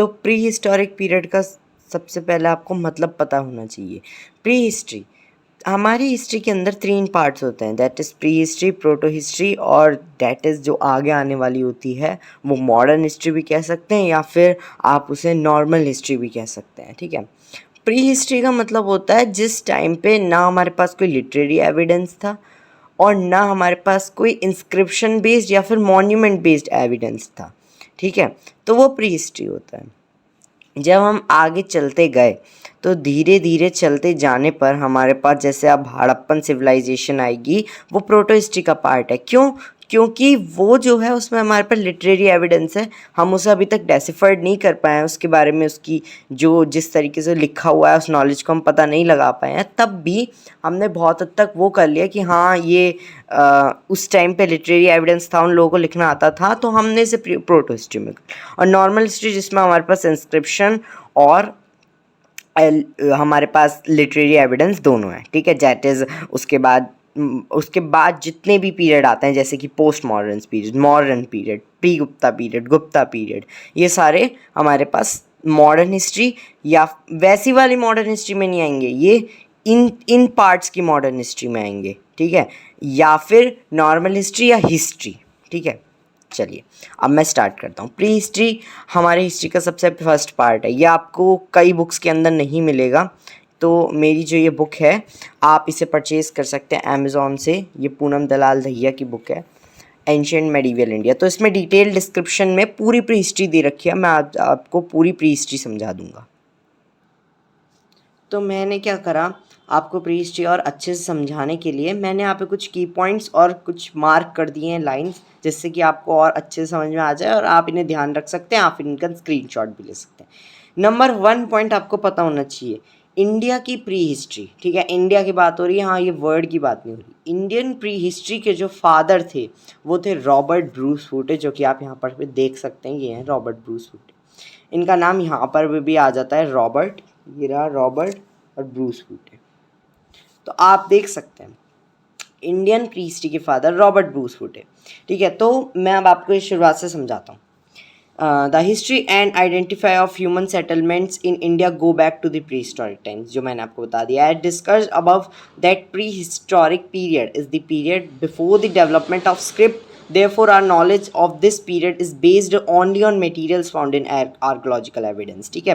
तो pre historic period का सबसे पहले आपको मतलब पता होना चाहिए। प्री हिस्ट्री, हमारी हिस्ट्री के अंदर 3 पार्ट्स होते हैं, that is pre history, proto history और दैट इज़ जो आगे आने वाली होती है वो मॉडर्न हिस्ट्री भी कह सकते हैं या फिर आप उसे नॉर्मल हिस्ट्री भी कह सकते हैं। ठीक है, प्री हिस्ट्री का मतलब होता है जिस टाइम पे ना हमारे पास कोई लिटरेरी एविडेंस था और ना हमारे पास कोई इंस्क्रिप्शन बेस्ड या फिर मॉन्यूमेंट बेस्ड एविडेंस था। ठीक है, तो वो प्री हिस्ट्री होता है। जब हम आगे चलते गए तो धीरे धीरे चलते जाने पर हमारे पास जैसे अब हड़प्पन सिविलाइजेशन आएगी, वो प्रोटो हिस्ट्री का पार्ट है। क्यों? क्योंकि वो जो है उसमें हमारे पास लिटरेरी एविडेंस है, हम उसे अभी तक डेसिफर्ड नहीं कर पाए हैं, उसके बारे में उसकी जो जिस तरीके से लिखा हुआ है उस नॉलेज को हम पता नहीं लगा पाए हैं। तब भी हमने बहुत हद तक वो कर लिया कि हाँ ये उस टाइम पे लिटरेरी एविडेंस था, उन लोगों को लिखना आता था, तो हमने इसे प्रोटो हिस्ट्री में। और नॉर्मल हिस्ट्री जिसमें हमारे पास इंस्क्रिप्शन और हमारे पास लिटरेरी एविडेंस दोनों है। ठीक है, दैट इज़ उसके बाद जितने भी पीरियड आते हैं जैसे कि post modern period, modern period, pre Gupta period, Gupta period, ये सारे हमारे पास मॉडर्न हिस्ट्री या वैसी वाली मॉडर्न हिस्ट्री में नहीं आएंगे, ये इन पार्ट्स की मॉडर्न हिस्ट्री में आएंगे। ठीक है, या फिर नॉर्मल हिस्ट्री या हिस्ट्री। ठीक है, चलिए अब मैं स्टार्ट करता हूँ। प्री हिस्ट्री हमारी हिस्ट्री का सबसे फर्स्ट पार्ट है। ये आपको कई बुक्स के अंदर नहीं मिलेगा, तो मेरी जो ये बुक है आप इसे परचेज़ कर सकते हैं अमेज़ॉन से। ये पूनम दलाल दहिया की बुक है, एंशिएंट मेडिवल इंडिया। तो इसमें डिटेल डिस्क्रिप्शन में पूरी प्री हिस्ट्री दे रखी है, मैं आपको पूरी प्री हिस्ट्री समझा दूँगा। तो मैंने क्या करा, आपको प्री हिस्ट्री और अच्छे से समझाने के लिए मैंने यहाँ पे कुछ की पॉइंट्स और कुछ मार्क कर दिए हैं लाइंस, जिससे कि आपको और अच्छे से समझ में आ जाए और आप इन्हें ध्यान रख सकते हैं, आप इनका स्क्रीनशॉट भी ले सकते हैं। नंबर 1 पॉइंट आपको पता होना चाहिए, इंडिया की प्री हिस्ट्री। ठीक है, इंडिया की बात हो रही है, हाँ ये वर्ड की बात नहीं हो रही। इंडियन प्री हिस्ट्री के जो फादर थे वो थे रॉबर्ट ब्रूस फूटे, जो कि आप यहाँ पर भी देख सकते हैं, ये हैं रॉबर्ट ब्रूस फूटे। इनका नाम यहाँ पर भी आ जाता है रॉबर्ट, ये रहा रॉबर्ट और ब्रूस फूटे। तो आप देख सकते हैं इंडियन प्री हिस्ट्री के फादर रॉबर्ट ब्रूस फूटे। ठीक है, तो मैं अब आपको इस शुरुआत से समझाता हूँ। The history and identify of human settlements in India go back to the prehistoric times, जो मैंने आपको बता दिया। I discuss above that prehistoric period is the period before the development of script, therefore our knowledge of this period is based only on materials found in archaeological evidence। ठीक है,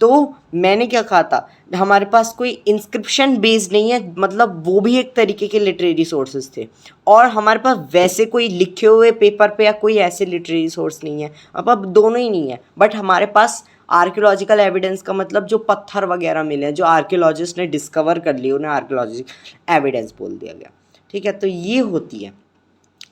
तो मैंने क्या कहा था, हमारे पास कोई इंस्क्रिप्शन बेस्ड नहीं है, मतलब वो भी एक तरीके के लिटरेरी सोर्सेज थे, और हमारे पास वैसे कोई लिखे हुए पेपर पे या कोई ऐसे लिटरेरी सोर्स नहीं है। अब दोनों ही नहीं है, बट हमारे पास आर्कियोलॉजिकल एविडेंस का मतलब जो पत्थर वगैरह मिले हैं, जो आर्कियोलॉजिस्ट ने डिस्कवर कर लिए, उन्हें आर्कियोलॉजिकल एविडेंस बोल दिया गया। ठीक है, तो ये होती है,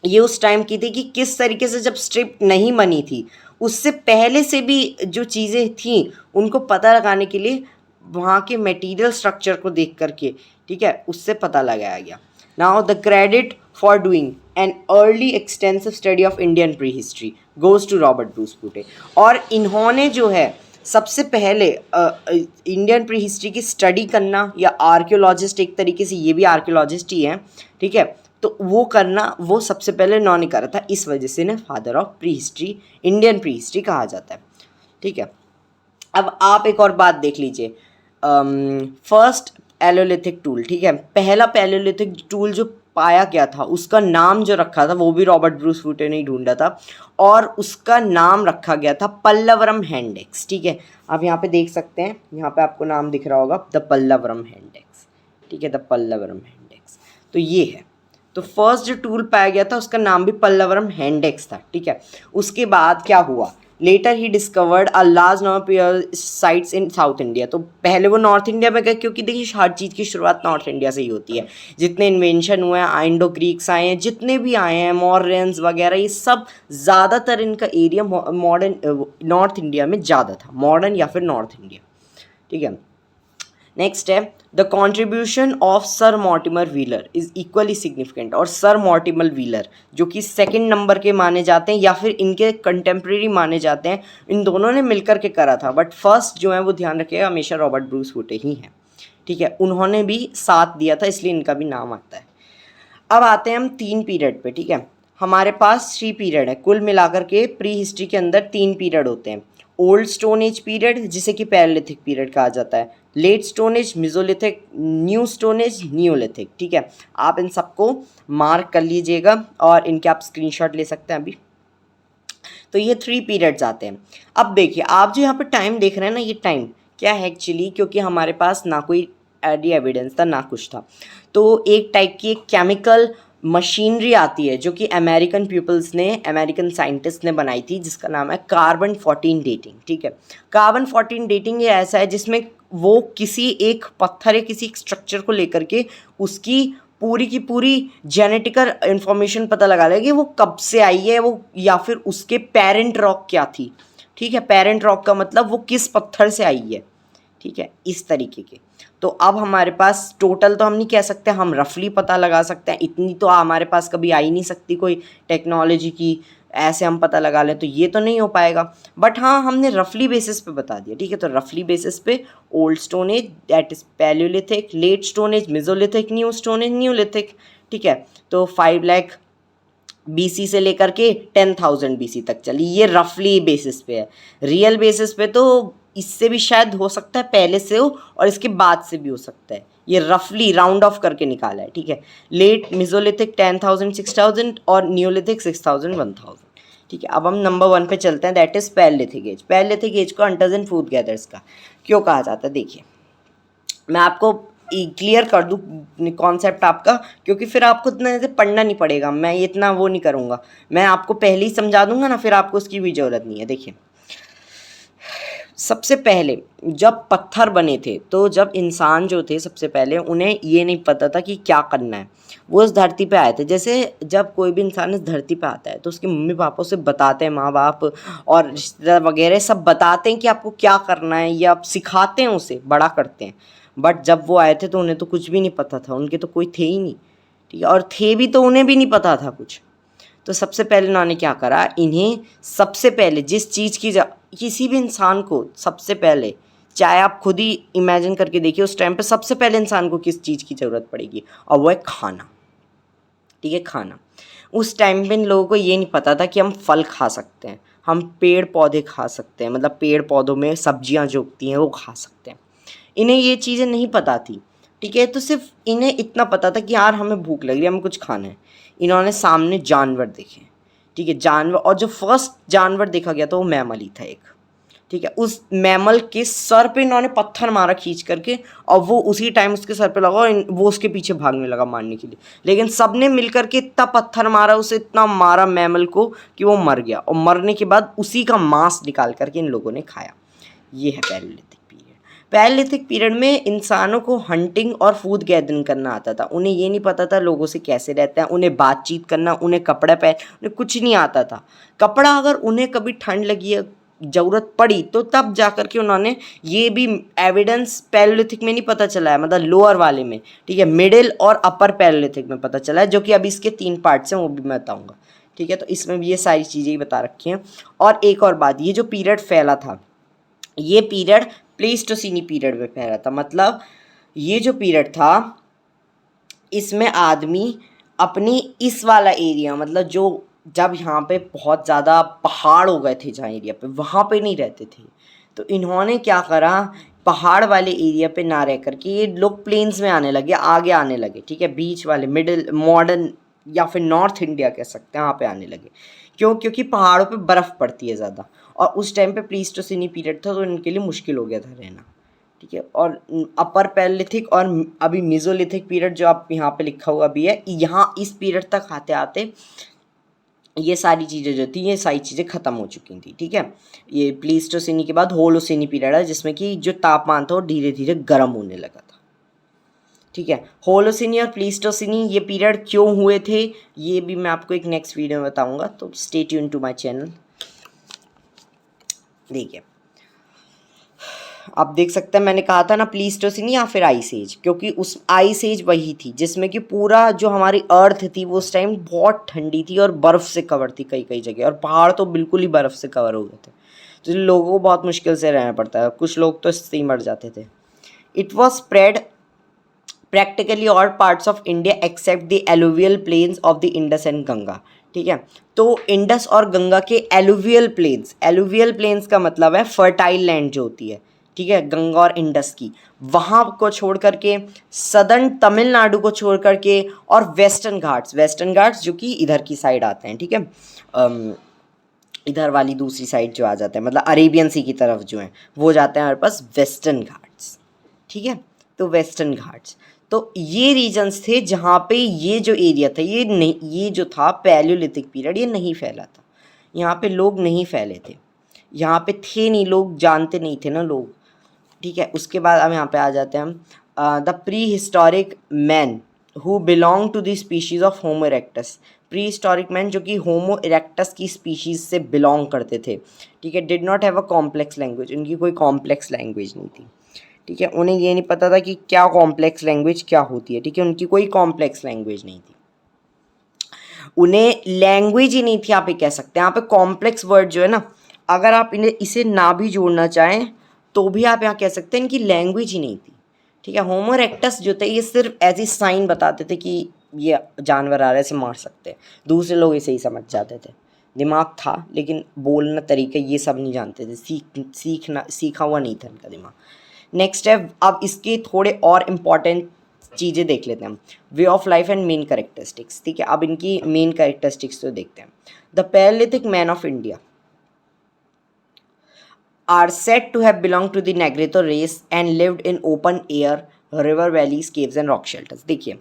ये उस टाइम की थी कि किस तरीके से जब स्ट्रिप नहीं बनी थी, उससे पहले से भी जो चीज़ें थी उनको पता लगाने के लिए वहाँ के मटेरियल स्ट्रक्चर को देख करके, ठीक है, उससे पता लगाया गया। Now the credit for doing an early extensive study of Indian prehistory goes to Robert Bruce Foote. और इन्होंने जो है सबसे पहले इंडियन प्री हिस्ट्री की स्टडी करना, या आर्कियोलॉजिस्ट एक तरीके से ये भी आर्कियोलॉजिस्ट ही हैं, ठीक है, तो वो करना वो सबसे पहले इन्होंने करा था, इस वजह से इन्हें father of pre history, Indian pre history कहा जाता है। ठीक है, अब आप एक और बात देख लीजिए, फर्स्ट पैलियोलिथिक टूल। ठीक है, पहला पैलियोलिथिक टूल जो पाया गया था उसका नाम जो रखा था वो भी रॉबर्ट ब्रूस फूटे ने ही ढूंढा था, और उसका नाम रखा गया था पल्लवरम हैंडेक्स। ठीक है, आप यहाँ पे देख सकते हैं, यहाँ पे आपको नाम दिख रहा होगा, द पल्लवरम हैंडेक्स। ठीक है, द पल्लवरम हैंडेक्स, तो ये है। तो फर्स्ट जो टूल पाया गया था उसका नाम भी पल्लवरम हैंडेक्स था। ठीक है, उसके बाद क्या हुआ, later he discovered a large number of sites in South India. तो पहले वो नॉर्थ इंडिया में गए, क्योंकि देखिए हर चीज़ की शुरुआत नॉर्थ इंडिया से ही होती है। जितने इन्वेंशन हुए हैं, इंडो ग्रीक्स आए हैं, जितने भी आए हैं, मौर्यंस वगैरह, ये सब ज़्यादातर इनका एरिया मॉडर्न नॉर्थ इंडिया में ज़्यादा था, मॉडर्न या फिर नॉर्थ इंडिया। ठीक है, नेक्स्ट है the contribution of sir Mortimer wheeler is equally significant. और सर मॉर्टिमर व्हीलर जो कि सेकंड नंबर के माने जाते हैं या फिर इनके कंटेम्प्रेरी माने जाते हैं, इन दोनों ने मिलकर के करा था, बट फर्स्ट जो है वो ध्यान रखिएगा हमेशा रॉबर्ट ब्रूस फूटे ही हैं। ठीक है, उन्होंने भी साथ दिया था, इसलिए इनका भी नाम आता है। अब आते हैं हम 3 पीरियड पे। ठीक है, हमारे पास 3 पीरियड है कुल मिलाकर के। प्री हिस्ट्री के अंदर 3 पीरियड होते हैं। ओल्ड स्टोन एज पीरियड जिसे कि पैलेलिथिक पीरियड कहा जाता है, late stone age, mesolithic, new stone age, neolithic. ठीक है, आप इन सबको मार्क कर लीजिएगा और इनके आप स्क्रीनशॉट ले सकते हैं अभी। तो ये 3 पीरियड्स आते हैं। अब देखिए आप जो यहाँ पे टाइम देख रहे हैं ना, ये टाइम क्या है एक्चुअली, क्योंकि हमारे पास ना कोई एविडेंस था ना कुछ था, तो एक टाइप की एक केमिकल मशीनरी आती है जो कि अमेरिकन पीपल्स ने, अमेरिकन साइंटिस्ट ने बनाई थी, जिसका नाम है कार्बन 14 डेटिंग। ठीक है, कार्बन 14 डेटिंग ये ऐसा है जिसमें वो किसी एक पत्थर या किसी एक स्ट्रक्चर को लेकर के उसकी पूरी की पूरी जेनेटिकल इंफॉर्मेशन पता लगा लेगा कि वो कब से आई है, वो या फिर उसके पेरेंट रॉक क्या थी। ठीक है, पेरेंट रॉक का मतलब वो किस पत्थर से आई है। ठीक है, इस तरीके के। तो अब हमारे पास टोटल तो हम नहीं कह सकते, हम रफली पता लगा सकते हैं। इतनी तो हमारे पास कभी आ ही नहीं सकती कोई टेक्नोलॉजी की, ऐसे हम पता लगा लें तो ये तो नहीं हो पाएगा। बट हाँ, हमने रफली बेसिस पे बता दिया। ठीक है, तो रफली बेसिस पे old stone age that is palaeolithic, late stone age mesolithic, new stone age neolithic. ठीक है, तो 5 लाख BC से लेकर के 10,000 BC तक चली, ये रफली बेसिस पे है। रियल बेसिस पे तो इससे भी शायद हो सकता है पहले से हो और इसके बाद से भी हो सकता है, ये रफली राउंड ऑफ करके निकाला है। ठीक है, लेट मेसोलिथिक 10,000 6,000 और न्यूलिथिक 6,000 1,000। ठीक है, अब हम नंबर 1 पे चलते हैं, that is palaeolithic age. Palaeolithic age को हंटर्स एंड फूड गैदर्स का क्यों कहा जाता है, देखिए मैं आपको क्लियर कर दूँ कॉन्सेप्ट आपका, क्योंकि फिर आपको इतना ऐसे पढ़ना नहीं पड़ेगा, मैं इतना वो नहीं करूँगा, मैं आपको पहले ही समझा दूंगा ना, फिर आपको उसकी भी ज़रूरत नहीं है। देखिए सबसे पहले जब पत्थर बने थे, तो जब इंसान जो थे सबसे पहले उन्हें ये नहीं पता था कि क्या करना है, वो इस धरती पे आए थे। जैसे जब कोई भी इंसान इस धरती पे आता है तो उसके मम्मी पापा उसे बताते हैं, माँ बाप और रिश्तेदार वगैरह सब बताते हैं कि आपको क्या करना है, या आप सिखाते हैं, उसे बड़ा करते हैं। बट जब वो आए थे तो उन्हें तो कुछ भी नहीं पता था, उनके तो कोई थे ही नहीं। ठीक है, और थे भी तो उन्हें भी नहीं पता था कुछ। तो सबसे पहले उन्होंने क्या करा, इन्हें सबसे पहले जिस चीज़ की किसी भी इंसान को सबसे पहले, चाहे आप खुद ही इमेजिन करके देखिए उस टाइम पे सबसे पहले इंसान को किस चीज़ की ज़रूरत पड़ेगी, और वो है खाना। ठीक है, खाना। उस टाइम पे इन लोगों को ये नहीं पता था कि हम फल खा सकते हैं, हम पेड़ पौधे खा सकते हैं, मतलब पेड़ पौधों में सब्जियां जो उगती हैं वो खा सकते हैं। इन्हें ये चीज़ें नहीं पता थी। ठीक है, तो सिर्फ इन्हें इतना पता था कि यार हमें भूख लग रही है, हमें कुछ खाना है। इन्होंने सामने जानवर देखे। ठीक है, जानवर, और जो फर्स्ट जानवर देखा गया था वो मैमल ही था एक। ठीक है, उस मैमल के सर पे इन्होंने पत्थर मारा खींच करके, और वो उसी टाइम उसके सर पे लगा और वो उसके पीछे भागने लगा मारने के लिए। लेकिन सबने मिल करके इतना पत्थर मारा उसे, इतना मारा मैमल को कि वो मर गया, और मरने के बाद उसी का मांस निकाल करके इन लोगों ने खाया। ये है पैलियोलिथिक पीरियड। पैलियोलिथिक पीरियड में इंसानों को हंटिंग और फूड गैदरिंग करना आता था। उन्हें ये नहीं पता था लोगों से कैसे रहते हैं, उन्हें बातचीत करना, उन्हें कपड़ा पहन, उन्हें कुछ नहीं आता था। कपड़ा अगर उन्हें कभी ठंड लगी है, ज़रूरत पड़ी, तो तब जा कर के उन्होंने, ये भी एविडेंस पैलियोलिथिक में नहीं पता चला है, मतलब लोअर वाले में। ठीक है, मिडिल और अपर पैलियोलिथिक में पता चला है, जो कि अभी इसके 3 पार्ट्स हैं, वो भी मैं बताऊँगा। ठीक है, तो इसमें भी ये सारी चीज़ें ही बता रखी हैं। और एक और बात, ये जो पीरियड फैला था, ये पीरियड प्लेस्टोसीनी पीरियड में फैला था। मतलब ये जो पीरियड था, इसमें आदमी अपनी इस वाला एरिया, मतलब जो जब यहाँ पे बहुत ज़्यादा पहाड़ हो गए थे जहाँ एरिया पे, वहाँ पे नहीं रहते थे। तो इन्होंने क्या करा, पहाड़ वाले एरिया पे ना रह करके ये लोग प्लेन्स में आने लगे, आगे आने लगे। ठीक है, बीच वाले, मिडिल, मॉडर्न या फिर नॉर्थ इंडिया कह सकते हैं, वहाँ पे आने लगे। क्यों? क्योंकि पहाड़ों पे बर्फ़ पड़ती है ज़्यादा, और उस टाइम पे प्लीस्टोसिनी पीरियड था, तो इनके लिए मुश्किल हो गया था रहना। ठीक है, और अपर पैलियोलिथिक और अभी मेसोलिथिक पीरियड जो आप यहाँ पे लिखा हुआ भी है, यहाँ इस पीरियड तक आते आते ये सारी चीज़ें जो थी, ये सारी चीज़ें ख़त्म हो चुकी थी। ठीक है, ये प्लीस्टोसिनी के बाद होलोसिनी पीरियड है, जिसमें कि जो तापमान था वो धीरे धीरे गर्म होने लगा था। ठीक है, होलोसिनी और प्लीस्टोसिनी ये पीरियड क्यों हुए थे, ये भी मैं आपको एक नेक्स्ट वीडियो में बताऊंगा, तो stay tune to my channel. देखिए आप देख सकते हैं, मैंने कहा था ना प्लीस्टोसिनी या फिर आइस एज, क्योंकि उस आइस एज वही थी जिसमें कि पूरा जो हमारी अर्थ थी वो उस टाइम बहुत ठंडी थी और बर्फ़ से कवर थी कई कई जगह, और पहाड़ तो बिल्कुल ही बर्फ़ से कवर हो गए थे। तो लोगों को बहुत मुश्किल से रहना पड़ता है, कुछ लोग तो इससे ही मर जाते थे। It was spread practically all parts of India except the alluvial plains of the Indus and Ganga। ठीक है। तो इंडस और गंगा के एलुवियल प्लेन्स का मतलब है फर्टाइल लैंड जो होती है, ठीक है, गंगा और इंडस की, वहाँ को छोड़ करके, सदर्न तमिलनाडु को छोड़ करके, और वेस्टर्न घाट्स जो कि इधर की साइड आते हैं, ठीक है, इधर वाली दूसरी साइड जो आ जाते हैं, मतलब अरेबियन सी की तरफ जो हैं वो जाते हैं हमारे पास वेस्टर्न घाट्स, ठीक है। तो वेस्टर्न घाट्स, तो ये रीजन्स थे जहाँ पे ये जो एरिया था, ये नहीं, ये जो था पैलियोलिथिक पीरियड, ये नहीं फैला था, यहाँ पे लोग नहीं फैले थे, यहाँ पे थे नहीं लोग, जानते नहीं थे ना लोग, ठीक है। उसके बाद अब यहाँ पे आ जाते हैं हम, the prehistoric man who belong to the species of Homo erectus, prehistoric man जो कि होमो इरेक्टस की स्पीशीज़ से बिलोंग करते थे, ठीक है, did not have a complex language, उनकी कोई कॉम्प्लेक्स लैंग्वेज नहीं थी, ठीक है, उन्हें ये नहीं पता था कि क्या कॉम्प्लेक्स लैंग्वेज क्या होती है, ठीक है, उनकी कोई कॉम्प्लेक्स लैंग्वेज नहीं थी, उन्हें लैंग्वेज ही नहीं थी, आप ये कह सकते हैं। यहाँ पे कॉम्प्लेक्स वर्ड जो है ना, अगर आप इन्हें इसे ना भी जोड़ना चाहें तो भी आप यहाँ कह सकते हैं इनकी लैंग्वेज ही नहीं थी, ठीक है। होमो इरेक्टस जो थे ये सिर्फ एज ए साइन बताते थे कि ये जानवर आ रहा है, इसे मार सकते हैं, दूसरे लोग इसे ही समझ जाते थे, दिमाग था लेकिन बोलना तरीका ये सब नहीं जानते थे, सीखा हुआ नहीं था इनका दिमाग। नेक्स्ट है, अब इसके थोड़े और इम्पॉर्टेंट चीज़ें देख लेते हैं हम, way of life and main characteristics, ठीक है। अब इनकी मेन कैरेक्टरिस्टिक्स तो देखते हैं। The Palaeolithic man of India are said to have belonged to the Negrito race and lived in open air, river valleys, caves and rock shelters। देखिए,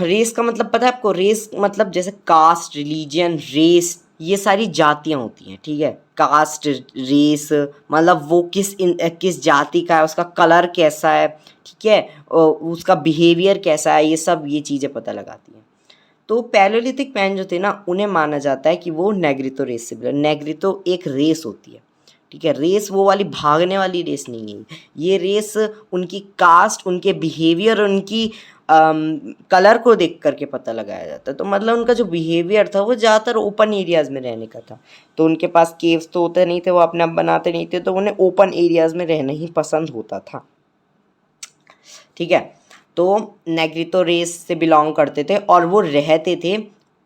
race का मतलब पता है आपको, रेस मतलब जैसे कास्ट, रिलीजन, रेस, ये सारी जातियाँ होती हैं, ठीक है। कास्ट, रेस मतलब वो किस जाति का है, उसका कलर कैसा है, ठीक है, उसका बिहेवियर कैसा है, ये सब ये चीज़ें पता लगाती हैं। तो पैलियोलिथिक मैन जो थे ना, उन्हें माना जाता है कि वो नेग्रितो रेस से बिलोंग, नेग्रितो एक रेस होती है, ठीक है, रेस वो वाली भागने वाली रेस नहीं है, ये रेस उनकी कास्ट, उनके बिहेवियर, उनकी कलर को देख करके पता लगाया जाता है। तो मतलब उनका जो बिहेवियर था वो ज़्यादातर ओपन एरियाज़ में रहने का था, तो उनके पास केव्स तो होते नहीं थे, वो अपने आप बनाते नहीं थे, तो उन्हें ओपन एरियाज़ में रहना ही पसंद होता था, ठीक है। तो नेग्रितो रेस से बिलोंग करते थे और वो रहते थे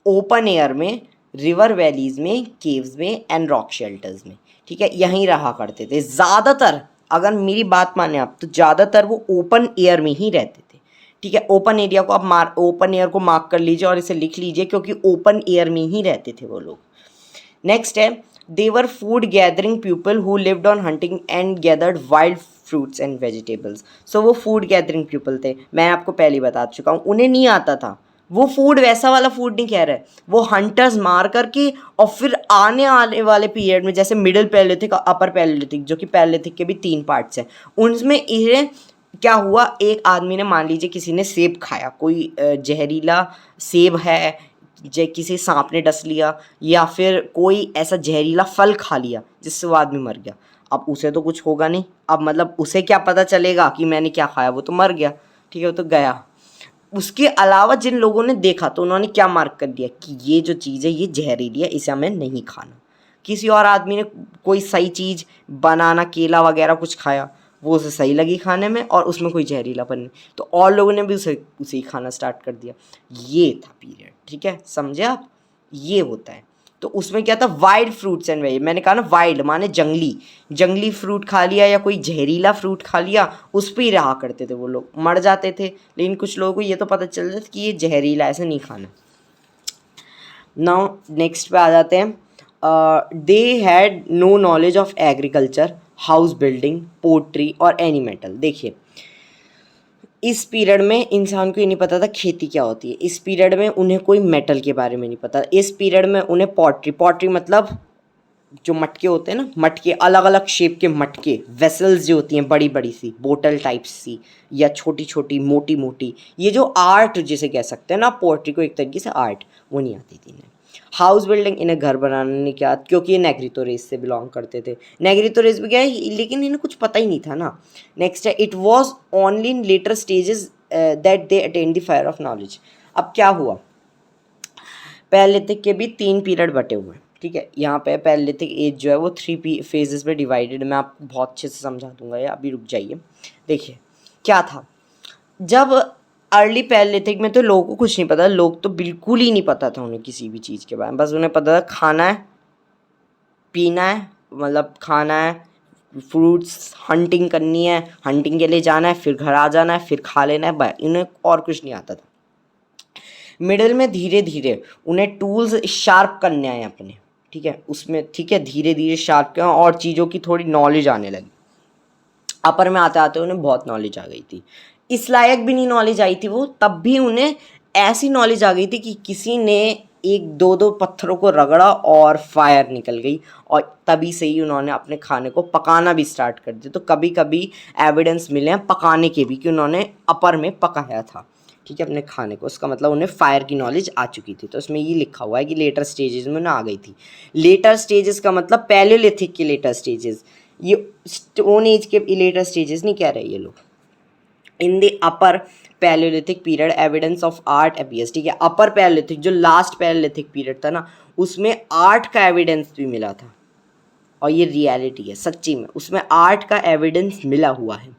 ओपन एयर में, रिवर वैलीज़ में, केव्स में एंड रॉक शेल्टर्स में, ठीक है, यहीं रहा करते थे ज़्यादातर। अगर मेरी बात माने आप, तो ज़्यादातर वो ओपन एयर में ही रहते थे, ठीक है। ओपन एरिया को आप ओपन एयर को मार्क कर लीजिए और इसे लिख लीजिए, क्योंकि ओपन एयर में ही रहते थे वो लोग। नेक्स्ट है, they were food gathering people who lived on hunting and gathered wild fruits and vegetables. So वो फूड गैदरिंग पीपल थे, मैं आपको पहले ही बता चुका हूँ, उन्हें नहीं आता था वो फूड, वैसा वाला फूड नहीं कह रहा है, वो हंटर्स मार करके और फिर आने वाले पीरियड में, जैसे मिडिल पैलियोलिथिक और अपर पैलियोलिथिक, जो कि पैलियोलिथिक के भी 3 पार्ट्स हैं, उनमें इन्हें क्या हुआ, एक आदमी ने, मान लीजिए किसी ने सेब खाया, कोई जहरीला सेब है, किसी सांप ने डस लिया, या फिर कोई ऐसा जहरीला फल खा लिया जिससे वो आदमी मर गया। अब उसे तो कुछ होगा नहीं, अब मतलब उसे क्या पता चलेगा कि मैंने क्या खाया, वो तो मर गया, ठीक है, वो तो गया। उसके अलावा जिन लोगों ने देखा तो उन्होंने क्या मार्क कर दिया कि ये जो चीज़ है ये जहरीली है, इसे हमें नहीं खाना। किसी और आदमी ने कोई सही चीज़, बनाना, केला वगैरह कुछ खाया, वो उसे सही लगी खाने में और उसमें कोई जहरीलापन नहीं, तो और लोगों ने भी उसे ही खाना स्टार्ट कर दिया। ये था पीरियड, ठीक है, समझे आप, ये होता है। तो उसमें क्या था, वाइल्ड फ्रूट्स एंड वेज, मैंने कहा ना वाइल्ड माने जंगली फ्रूट खा लिया या कोई जहरीला फ्रूट खा लिया, उस पर ही रहा करते थे वो लोग, मर जाते थे, लेकिन कुछ लोगों को ये तो पता चल जाता कि ये जहरीला, ऐसे नहीं खाना। नाउ नेक्स्ट पे आ जाते हैं, they had no knowledge of agriculture, house building, pottery और एनी मेटल। देखिए, इस पीरियड में इंसान को ये नहीं पता था खेती क्या होती है, इस पीरियड में उन्हें कोई मेटल के बारे में नहीं पता, इस पीरियड में उन्हें पॉटरी मतलब जो मटके होते हैं ना, मटके, अलग अलग शेप के मटके, वेसल्स जो होती हैं बड़ी बड़ी सी, बोतल टाइप सी या छोटी छोटी मोटी मोटी, ये जो आर्ट जिसे कह सकते हैं ना, पोट्री को एक तरीके से आर्ट, वो नहीं आती थी इन्हें। हाउस बिल्डिंग, इन्हें घर बनाने नहीं क्या, क्योंकि ये नेग्रितो रेस से बिलोंग करते थे, नेग्रितो रेस भी क्या है, लेकिन इन्हें कुछ पता ही नहीं था ना। नेक्स्ट है, it was only in later stages that they attend the fire of knowledge. अब क्या हुआ, पैलियोलिथिक के भी 3 पीरियड बटे हुए हैं, ठीक है। यहाँ पे पैलियोलिथिक एज जो है वो 3 फेजेस में डिवाइडेड, मैं आपको बहुत अच्छे से समझा दूंगा, या अभी रुक जाइए। देखिए क्या था, जब अर्ली पैलेलिथिक में तो लोगों को कुछ नहीं पता, लोग तो बिल्कुल ही नहीं पता था उन्हें किसी भी चीज़ के बारे में, बस उन्हें पता था खाना है, पीना है, मतलब खाना है, फ्रूट्स, हंटिंग करनी है, हंटिंग के लिए जाना है, फिर घर आ जाना है, फिर खा लेना है, बस इन्हें और कुछ नहीं आता था। मिडिल में धीरे धीरे उन्हें टूल्स शार्प करने आए अपने, ठीक है, उसमें ठीक है धीरे धीरे शार्प किया और चीज़ों की थोड़ी नॉलेज आने लगी। अपर में आते आते उन्हें बहुत नॉलेज आ गई थी, इस लायक भी नहीं नॉलेज आई थी वो, तब भी उन्हें ऐसी नॉलेज आ गई थी कि किसी ने एक दो दो पत्थरों को रगड़ा और फायर निकल गई, और तभी से ही उन्होंने अपने खाने को पकाना भी स्टार्ट कर दिया। तो कभी कभी एविडेंस मिले हैं पकाने के भी कि उन्होंने अपर में पकाया था, ठीक है, अपने खाने को, उसका मतलब उन्हें फायर की नॉलेज आ चुकी थी। तो उसमें ये लिखा हुआ है कि लेटर स्टेजेस में ना आ गई थी। लेटर स्टेजेस का मतलब पैलियोलिथिक के लेटर स्टेजेस, ये स्टोन एज के लेटर स्टेजेस नहीं कह रहे ये लोग। In the upper Palaeolithic period evidence of art appears, ठीक है, अपर पैलियोलिथिक जो लास्ट पैलियोलिथिक पीरियड था ना, उसमें आर्ट का एविडेंस भी मिला था, और ये रियलिटी है, सच्ची में उसमें आर्ट का एविडेंस मिला हुआ है।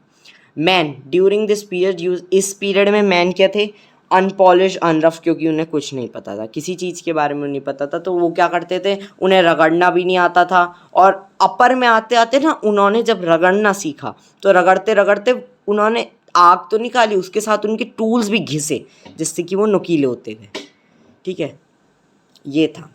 Man during this period use, इस पीरियड में मैन क्या थे, अनपॉलिश अनरफ, क्योंकि उन्हें कुछ नहीं पता था, किसी चीज़ के बारे में नहीं पता था, तो वो क्या करते थे, उन्हें रगड़ना भी नहीं आता था। और अपर में आते आते ना उन्होंने जब रगड़ना सीखा तो रगड़ते रगड़ते उन्होंने आग तो निकाली, उसके साथ उनके टूल्स भी घिसे जिससे कि वो नुकीले होते गए, ठीक है, ये था।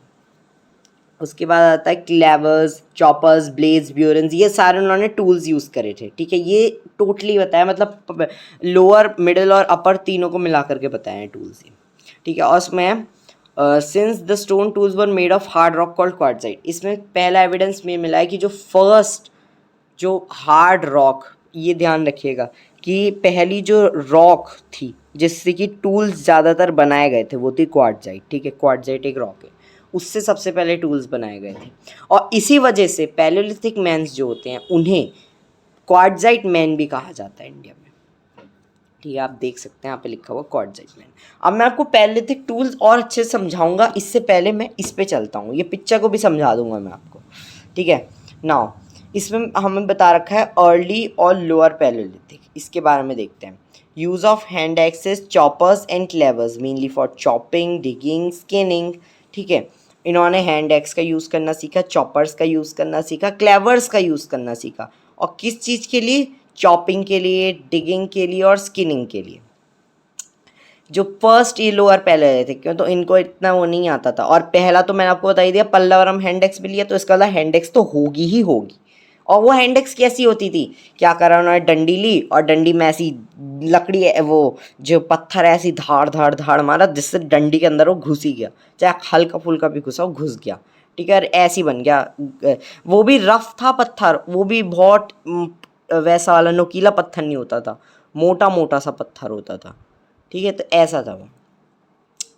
उसके बाद आता है क्लेवर्स, चॉपर्स, ब्लेड्स, ब्यूरन्स, ये सारे उन्होंने टूल्स यूज़ करे थे, ठीक है, ये टोटली बताया, मतलब लोअर मिडिल और अपर तीनों को मिला करके बताए हैं टूल्स ये, ठीक है। और उसमें since the stone tools were made of hard rock called quartzite, इसमें पहला एविडेंस में मिला है कि जो फर्स्ट जो हार्ड रॉक, ये ध्यान रखिएगा कि पहली जो रॉक थी जिससे कि टूल्स ज़्यादातर बनाए गए थे वो थी क्वार्टजाइट, ठीक है, क्वार्टजाइट एक रॉक है, उससे सबसे पहले टूल्स बनाए गए थे। और इसी वजह से पैलियोलिथिक मैन्स जो होते हैं उन्हें क्वार्टजाइट मैन भी कहा जाता है इंडिया में, ठीक है, आप देख सकते हैं यहाँ पे लिखा हुआ क्वार्टजाइट मैन। अब मैं आपको पैलियोलिथिक टूल्स और अच्छे से समझाऊंगा, इससे पहले मैं इस पे चलता हूँ, ये पिक्चर को भी समझा दूंगा मैं आपको, ठीक है। नाउ इसमें हमें बता रखा है अर्ली और लोअर पैलियोलिथिक, इसके बारे में देखते हैं। Use of hand axes, choppers and cleavers mainly for chopping, digging, skinning, ठीक है, इन्होंने हैंड एक्स का यूज़ करना सीखा, चॉपर्स का यूज़ करना सीखा, क्लेवर्स का यूज़ करना सीखा, और किस चीज़ के लिए, चॉपिंग के लिए, डिगिंग के लिए और स्किनिंग के लिए। जो फर्स्ट ये लोअर पहले थे क्यों, तो इनको इतना वो नहीं आता था, और पहला तो मैंने आपको बता ही दिया पल्लवरम हैंडेक्स भी लिया, तो इसका मतलब हैंडेक्स तो होगी ही होगी। और वो हैंडेक्स कैसी होती थी, क्या करा उन्होंने, डंडी ली और डंडी में ऐसी लकड़ी है, वो जो पत्थर ऐसी धाड़ धाड़ धाड़ मारा जिससे डंडी के अंदर वो घुस ही गया, चाहे हल्का फुल्का भी घुसा वो घुस गया, ठीक है, ऐसी बन गया। वो भी रफ था पत्थर, वो भी बहुत वैसा वाला नुकीला पत्थर नहीं होता था, मोटा मोटा सा पत्थर होता था, ठीक है, तो ऐसा था वो।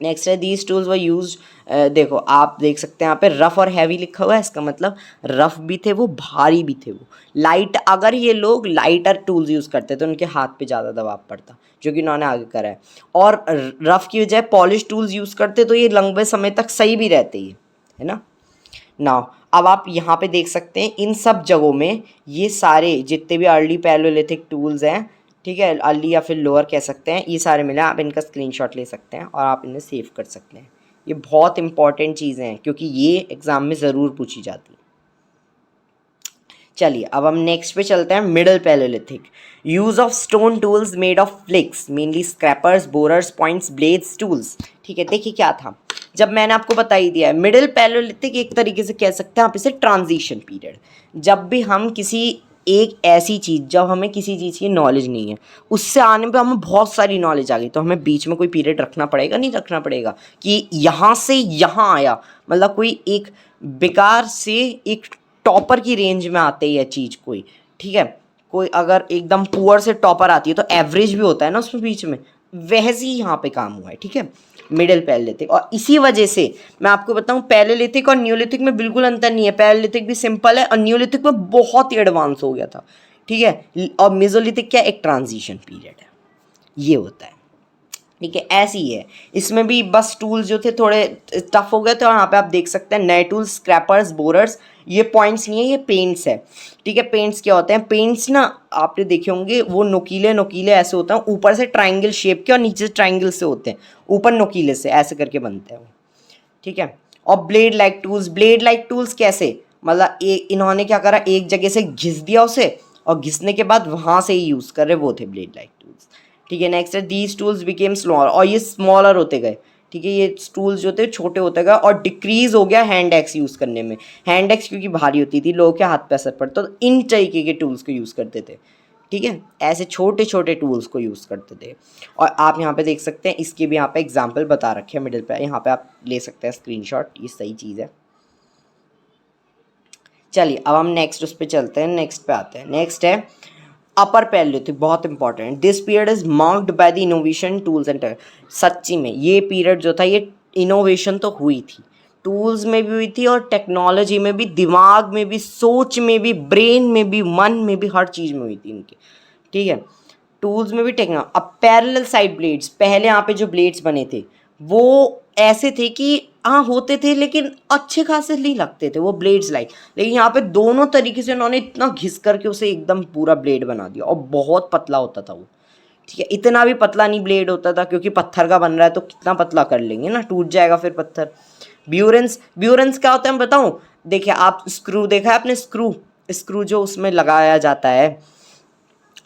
नेक्स्ट है दीज टूल्स वर यूज, देखो आप देख सकते हैं यहाँ पे रफ और हैवी लिखा हुआ है, इसका मतलब रफ भी थे वो, भारी भी थे वो। लाइट, अगर ये लोग लाइटर टूल्स यूज़ करते तो उनके हाथ पे ज़्यादा दबाव पड़ता, जो कि इन्होंने आगे करा है। और रफ की बजाय पॉलिश टूल्स यूज़ करते तो ये लंबे समय तक सही भी रहते ही, है ना। नाउ अब आप यहाँ पे देख सकते हैं इन सब जगहों में ये सारे जितने भी अर्ली पैलियोलिथिक टूल्स हैं, ठीक है, अर्ली या फिर लोअर कह सकते हैं, ये सारे मिले, आप इनका स्क्रीनशॉट ले सकते हैं और आप इन्हें सेव कर सकते हैं। ये बहुत इंपॉर्टेंट चीज़ें हैं क्योंकि ये एग्ज़ाम में ज़रूर पूछी जाती है। चलिए अब हम नेक्स्ट पे चलते हैं, middle Palaeolithic. Use of stone tools made of flix mainly scrapers, borers, points, blades, tools, ठीक है। देखिए क्या था, जब मैंने आपको बता ही दिया है मिडिल पैलियोलिथिक एक तरीके से कह सकते हैं आप इसे ट्रांजिशन पीरियड। जब भी हम किसी एक ऐसी चीज़, जब हमें किसी चीज़ की नॉलेज नहीं है, उससे आने पे हमें बहुत सारी नॉलेज आ गई, तो हमें बीच में कोई पीरियड रखना पड़ेगा, नहीं रखना पड़ेगा कि यहाँ से यहाँ आया, मतलब कोई एक बेकार से एक टॉपर की रेंज में आते ही है चीज़ कोई, ठीक है, कोई अगर एकदम पुअर से टॉपर आती है तो एवरेज भी होता है ना उसमें बीच में, वैसे ही यहाँ पे काम हुआ है, ठीक है, मिडिल पैलियोलिथिक। और इसी वजह से मैं आपको बताऊं पैलियोलिथिक और न्यूलिथिक में बिल्कुल अंतर नहीं है, पैलियोलिथिक भी सिंपल है और न्यूलिथिक में बहुत ही एडवांस हो गया था, ठीक है। और मेसोलिथिक क्या, एक ट्रांजिशन पीरियड है, ये होता है, ठीक है, ऐसी ही है। इसमें भी बस टूल्स जो थे थोड़े टफ हो गए थे, और यहाँ पे आप देख सकते हैं नए टूल्स, स्क्रैपर्स, बोरर्स, ये पॉइंट्स नहीं है, ये पेंट्स है, ठीक है। पेंट्स क्या होते हैं, पेंट्स ना आपने देखे होंगे वो नुकीले नुकीले ऐसे होते हैं, ऊपर से ट्राइंगल शेप के और नीचे से ट्राइंगल से होते हैं, ऊपर नुकीले से ऐसे करके बनते हैं वो, ठीक है। और blade like tools, blade like tools कैसे, मतलब इन्होंने क्या करा, एक जगह से घिस दिया उसे और घिसने के बाद वहाँ से ही यूज़ कर रहे, वो थे ब्लेड लाइक टूल्स, ठीक है। नेक्स्ट है दीज टूल्स बिकेम स्मॉलर, और ये स्मॉलर होते गए, ठीक है। ये टूल्स जो थे छोटे होते गए और डिक्रीज हो गया हैंड एक्स यूज़ करने में। हैंड एक्स क्योंकि भारी होती थी, लोगों के हाथ पे असर पड़ता, तो इन तरीके के टूल्स को यूज़ करते थे, ठीक है। ऐसे छोटे छोटे टूल्स को यूज़ करते थे। और आप यहाँ पे देख सकते हैं, इसके भी यहाँ पे एग्जाम्पल बता रखे हैं मिडिल पे, यहाँ पे आप ले सकते हैं स्क्रीनशॉट, ये सही चीज़ है। चलिए अब हम नेक्स्ट उस पर चलते हैं, नेक्स्ट पे आते हैं। नेक्स्ट है अपर पैलियोलिथिक, बहुत important. This period is marked by the innovation tools and, सच्ची में ये पीरियड जो था ये इनोवेशन तो हुई थी, टूल्स में भी हुई थी और टेक्नोलॉजी में भी, दिमाग में भी, सोच में भी, ब्रेन में भी, मन में भी, हर चीज़ में हुई थी इनकी, ठीक है। टूल्स में भी टेक्नोलॉजी। अब पैरेलल साइड ब्लेड्स, पहले यहाँ पे जो ब्लेड्स बने थे वो ऐसे थे कि हाँ होते थे लेकिन अच्छे खासे नहीं लगते थे वो ब्लेड्स लाइक, लेकिन यहाँ पे दोनों तरीके से उन्होंने इतना घिस करके उसे एकदम पूरा ब्लेड बना दिया, और बहुत पतला होता था वो, ठीक है। इतना भी पतला नहीं ब्लेड होता था, क्योंकि पत्थर का बन रहा है तो कितना पतला कर लेंगे ना, टूट जाएगा फिर पत्थर। ब्यूरेंस, ब्यूरेंस क्या होता है मैं बताऊँ, देखिए आप स्क्रू देखा है आपने, स्क्रू, स्क्रू जो उसमें लगाया जाता है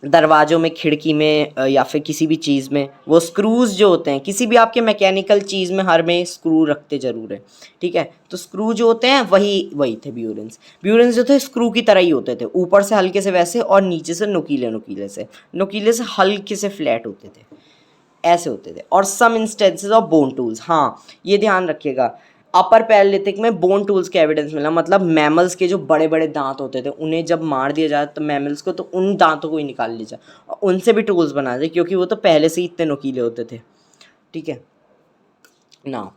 दरवाज़ों में, खिड़की में, या फिर किसी भी चीज़ में, वो स्क्रूज़ जो होते हैं, किसी भी आपके मैकेनिकल चीज़ में हर में स्क्रू रखते ज़रूर है, ठीक है। तो स्क्रू जो होते हैं वही थे ब्यूरेंस। ब्यूरेंस जो थे स्क्रू की तरह ही होते थे, ऊपर से हल्के से वैसे और नीचे से नुकीले नुकीले से हल्के से फ्लैट होते थे, ऐसे होते थे। और some instances of bone tools, हाँ ये ध्यान रखिएगा, अपर पैलियोलिथिक में बोन टूल्स के एविडेंस मिला, मतलब मैमल्स के जो बड़े बड़े दांत होते थे उन्हें जब मार दिया जाए तो मैमल्स को, तो उन दांतों को ही निकाल लिया जाए और उनसे भी टूल्स बना दे, क्योंकि वो तो पहले से ही इतने नुकीले होते थे, ठीक है ना।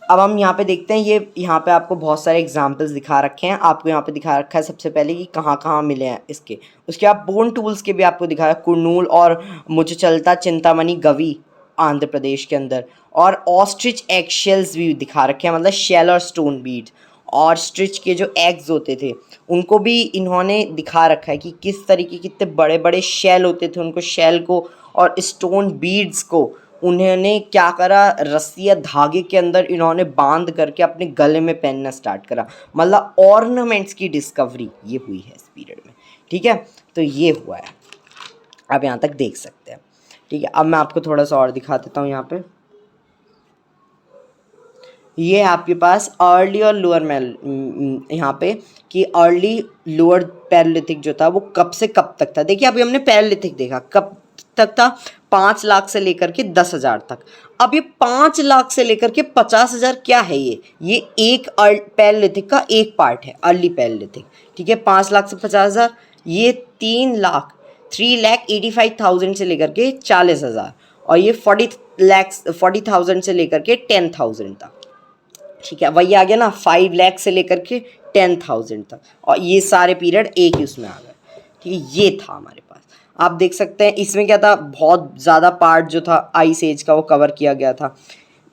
अब हम यहाँ पे देखते हैं, ये यहाँ पे आपको बहुत सारे एग्जाम्पल्स दिखा रखे हैं, आपको यहाँ पे दिखा रखा है सबसे पहले कि कहाँ कहाँ मिले हैं इसके, उसके बाद बोन टूल्स के भी आपको दिखाया, कुरनूल और मुझे चलता चिंतामणि गवी आंध्र प्रदेश के अंदर, और ऑस्ट्रिच एगशेल्स भी दिखा रखे हैं, मतलब शेल और स्टोन बीड, और स्ट्रिच के जो एग्स होते थे उनको भी इन्होंने दिखा रखा है कि किस तरीके कितने बड़े बड़े शेल होते थे, उनको शेल को और स्टोन बीड्स को उन्होंने क्या करा, रस्सी या धागे के अंदर इन्होंने बांध करके अपने गले में पहनना स्टार्ट करा, मतलब ऑर्नामेंट्स की डिस्कवरी ये हुई है इस पीरियड में, ठीक है। तो ये हुआ है, आप यहाँ तक देख सकते हैं, ठीक है। अब मैं आपको थोड़ा सा और दिखा देता हूँ यहाँ पे, ये है आपके पास अर्ली और लोअर यहाँ पे कि अर्ली लोअर पैरालिथिक जो था वो कब से कब तक था। देखिए अभी हमने पैरालिथिक देखा, कब तक था, 5 लाख से लेकर के 10,000 तक। अब ये 5 लाख से लेकर के 50,000 क्या है, ये एक पैरालिथिक का एक पार्ट है, अर्ली पैरालिथिक, ठीक है। 5 लाख से 50,000, ये 3,85,000 से लेकर के 40,000, और ये 40,000 से लेकर के 10,000 तक, ठीक है। वही आ गया ना, 5 लाख से लेकर के 10,000 तक, और ये सारे पीरियड एक ही उसमें आ गए, ठीक है। ये था हमारे पास, आप देख सकते हैं इसमें क्या था, बहुत ज़्यादा पार्ट जो था आइस एज का वो कवर किया गया था।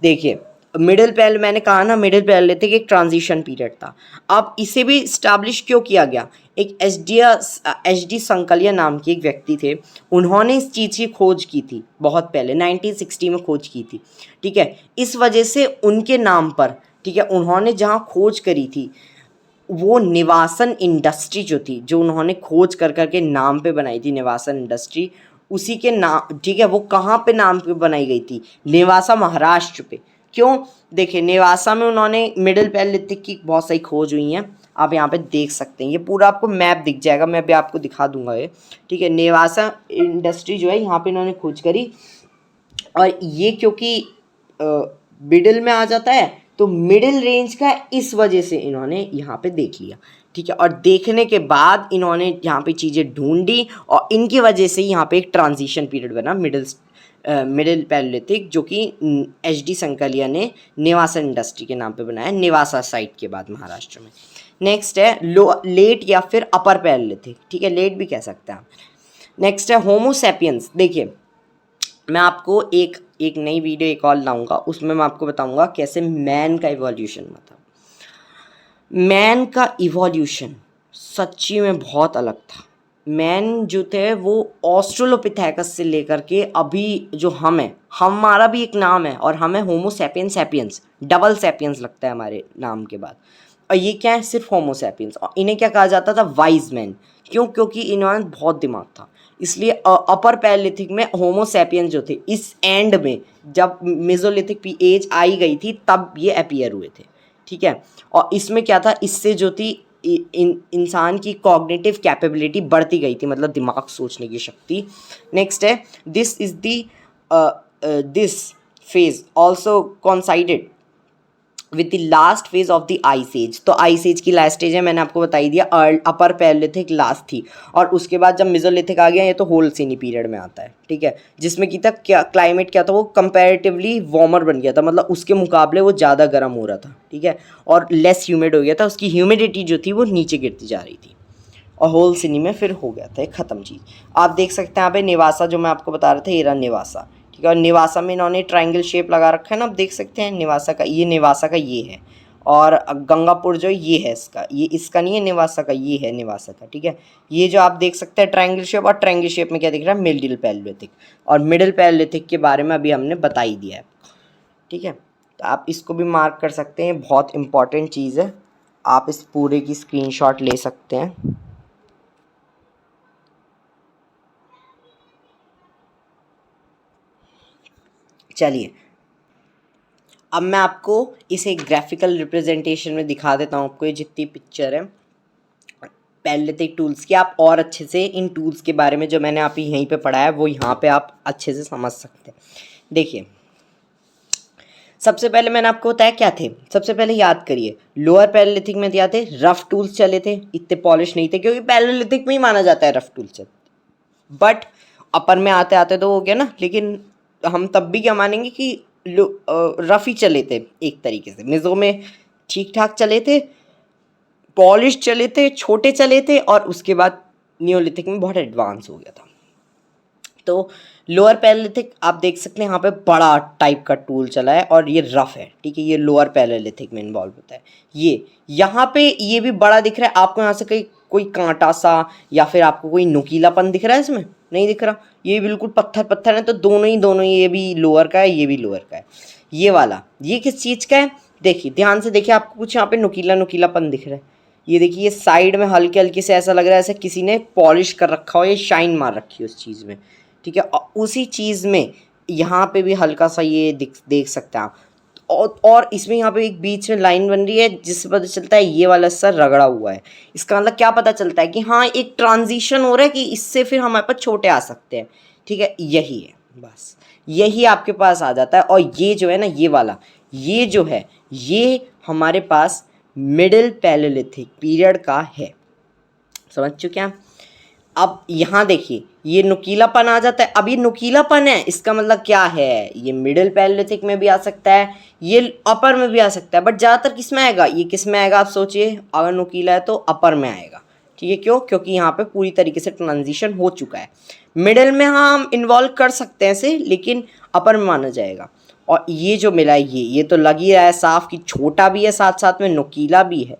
देखिए मिडिल पैल, मैंने कहा ना मिडिल पैलेलिथिक एक ट्रांजिशन पीरियड था। अब इसे भी इस्टेब्लिश क्यों किया गया, एक एच डी संकलिया नाम के एक व्यक्ति थे, उन्होंने इस चीज़ की खोज की थी बहुत पहले 1960 में खोज की थी, ठीक है। इस वजह से उनके नाम पर, ठीक है, उन्होंने जहाँ खोज करी थी वो निवासन इंडस्ट्री जो थी, जो उन्होंने खोज कर करके नाम पे बनाई थी निवासन इंडस्ट्री, उसी के नाम, ठीक है, वो कहाँ पे नाम पे बनाई गई थी, नेवासा महाराष्ट्र पे। क्यों, देखिए नेवासा में उन्होंने मिडिल पैलेलिथिक की बहुत सारी खोज हुई हैं, आप यहाँ पे देख सकते हैं, ये पूरा आपको मैप दिख जाएगा, मैं भी आपको दिखा दूंगा ये, ठीक है। नेवासा इंडस्ट्री जो है यहाँ पे इन्होंने खोज करी, और ये क्योंकि मिडिल में आ जाता है तो मिडिल रेंज का इस वजह से इन्होंने यहाँ पे देख लिया, ठीक है। और देखने के बाद इन्होंने यहाँ पे चीज़ें ढूंढी और इनकी वजह से यहाँ पे एक ट्रांजिशन पीरियड बना मिडिल पैलेलिथिक, जो कि एच डी संकलिया ने नेवासा इंडस्ट्री के नाम पे बनाया, नेवासा साइट के बाद महाराष्ट्र में। नेक्स्ट है लेट या फिर अपर पैलेलिथिक, ठीक है, लेट भी कह सकते हैं आप। नेक्स्ट है होमोसेपियंस। देखिए मैं आपको एक नई वीडियो एक और लाऊंगा, उसमें मैं आपको बताऊंगा कैसे मैन का इवोल्यूशन हुआ था। मैन का इवोल्यूशन सच्ची में बहुत अलग था। मैन जो थे वो ऑस्ट्रेलोपिथेकस से लेकर के अभी जो हम हैं, हमारा भी एक नाम है और हम है Homo sapiens sapiens, double sapiens लगता है हमारे नाम के बाद। और ये क्या है, सिर्फ होमो सैपियंस। और इन्हें क्या कहा जाता था, वाइज मैन। क्यों? क्योंकि इन्होंने बहुत दिमाग था। इसलिए अपर पैलेलिथिक में होमो सैपियंस जो थे, इस एंड में जब मेसोलिथिक एज आई गई थी तब ये अपीयर हुए थे। ठीक है। और इसमें क्या था, इससे जो थी इंसान की कॉग्निटिव कैपेबिलिटी बढ़ती गई थी, मतलब दिमाग सोचने की शक्ति। नेक्स्ट है, this is the this phase also considered with the last phase of the ice age. तो आइस एज की लास्ट स्टेज है, मैंने आपको बताई दिया, अपर पैलेलिथिक लास्ट थी। और उसके बाद जब मेसोलिथिक आ गया, ये तो होलसीनी पीरियड में आता है। ठीक है, जिसमें कि तक क्या क्लाइमेट क्या था, वो कंपैरेटिवली वार्मर बन गया था, मतलब उसके मुकाबले वो ज़्यादा गर्म हो रहा था। ठीक है, और लेस ह्यूमिड हो गया था, उसकी ह्यूमिडिटी जो थी वो नीचे गिरती जा रही थी। और होलसीनी में फिर हो गया था एक ख़त्म चीज़। आप देख सकते हैं यहाँ पे निवासा, जो मैं आपको बता रहा था, ये रहा निवासा। ठीक है, और निवासा में इन्होंने ट्रायंगल शेप लगा रखा है ना, आप देख सकते हैं निवासा का, ये निवासा का ये है। और गंगापुर जो ये है इसका, ये इसका नहीं है निवासा का, ये है निवासा का। ठीक है, ये जो आप देख सकते हैं ट्रायंगल शेप, और ट्रायंगल शेप में क्या दिख रहा है, मिडिल पैलेलिथिक। और मिडिल पैलेलिथिक के बारे में अभी हमने बता ही दिया है। ठीक है, तो आप इसको भी मार्क कर सकते हैं, बहुत इंपॉर्टेंट चीज़ है। आप इस पूरे की स्क्रीनशॉट ले सकते हैं। चलिए, अब मैं आपको इसे ग्राफिकल रिप्रेजेंटेशन में दिखा देता हूँ। आपको ये जितनी पिक्चर है पैलेलिथिक टूल्स की, आप और अच्छे से इन टूल्स के बारे में जो मैंने आप यहीं पे पढ़ा है वो यहाँ पे आप अच्छे से समझ सकते हैं। देखिए, सबसे पहले मैंने आपको बताया क्या थे। सबसे पहले याद करिए, लोअर पैलेलिथिक में क्या थे, रफ टूल्स चले थे, इतने पॉलिश नहीं थे, क्योंकि पैलेलिथिक में ही माना जाता है रफ टूल्स चले। बट अपर में आते आते तो हो गया ना, लेकिन हम तब भी क्या मानेंगे कि रफ ही चले थे एक तरीके से। मिजो में ठीक ठाक चले थे, पॉलिश चले थे, छोटे चले थे, और उसके बाद नियोलिथिक में बहुत एडवांस हो गया था। तो लोअर पैलेलिथिक आप देख सकते हैं यहाँ पे बड़ा टाइप का टूल चला है और ये रफ है। ठीक है, ये लोअर पैलेलिथिक में इन्वॉल्व होता है। ये यहाँ पे ये भी बड़ा दिख रहा है आपको, यहाँ से कहीं कोई कांटा सा या फिर आपको कोई नुकीलापन दिख रहा है इसमें? नहीं दिख रहा, ये बिल्कुल पत्थर पत्थर है। तो दोनों ही, ये भी लोअर का है, ये भी लोअर का है। ये वाला ये किस चीज़ का है, देखिए ध्यान से देखिए, आपको कुछ यहाँ पे नुकीलापन दिख रहा है। ये देखिए, ये साइड में हल्के हल्के से ऐसा लग रहा है ऐसे किसी ने पॉलिश कर रखा हो, ये शाइन मार रखी है उस चीज़ में। ठीक है, उसी चीज़ में यहाँ पे भी हल्का सा ये देख सकते हैं आप। और इसमें यहाँ पे एक बीच में लाइन बन रही है, जिससे पता चलता है ये वाला हिस्सा रगड़ा हुआ है। इसका मतलब क्या पता चलता है कि हाँ, एक ट्रांजिशन हो रहा है, कि इससे फिर हमारे पास छोटे आ सकते हैं। ठीक है, यही है, बस यही आपके पास आ जाता है। और ये जो है ना, ये वाला, ये जो है, ये हमारे पास मिडिल पैलेलिथिक पीरियड का है। समझ चुके हैं? अब यहाँ देखिए, ये नुकीलापन आ जाता है। अब ये नुकीलापन है, इसका मतलब क्या है, ये मिडिल पैलेलिथिक में भी आ सकता है, ये अपर में भी आ सकता है। बट ज़्यादातर किस में आएगा, ये किस में आएगा, आप सोचिए। अगर नुकीला है तो अपर में आएगा। ठीक है, क्यों? क्योंकि यहाँ पे पूरी तरीके से ट्रांजिशन हो चुका है। मिडिल में हाँ हम इन्वॉल्व कर सकते हैं इसे, लेकिन अपर में माना जाएगा। और ये जो मिला है, ये तो लग ही रहा है साफ कि छोटा भी है, साथ साथ में नुकीला भी है।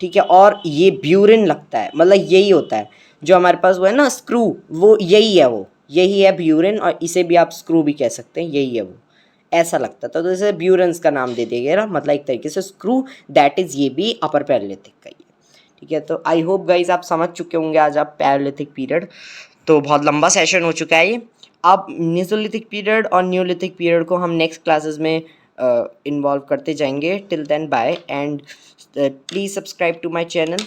ठीक है, और ये ब्यूरिन लगता है, मतलब यही होता है जो हमारे पास वो है ना स्क्रू, वो यही है, वो यही है ब्यूरिन। और इसे भी आप स्क्रू भी कह सकते हैं, यही है वो, ऐसा लगता था। तो इसे ब्यूरेंस का नाम दे दिया गया ना, मतलब एक तरीके से स्क्रू, दैट इज़ ये भी अपर पैरेलिथिक का ही है। ठीक है, तो आई होप गाइज आप समझ चुके होंगे आज आप पैरेलिथिक पीरियड। तो बहुत लंबा सेशन हो चुका है ये। अब मेसोलिथिक पीरियड और न्यूलिथिक पीरियड को हम नेक्स्ट क्लासेस में इन्वॉल्व करते जाएंगे। Till then bye, and please subscribe to my channel.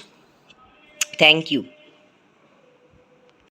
Thank you.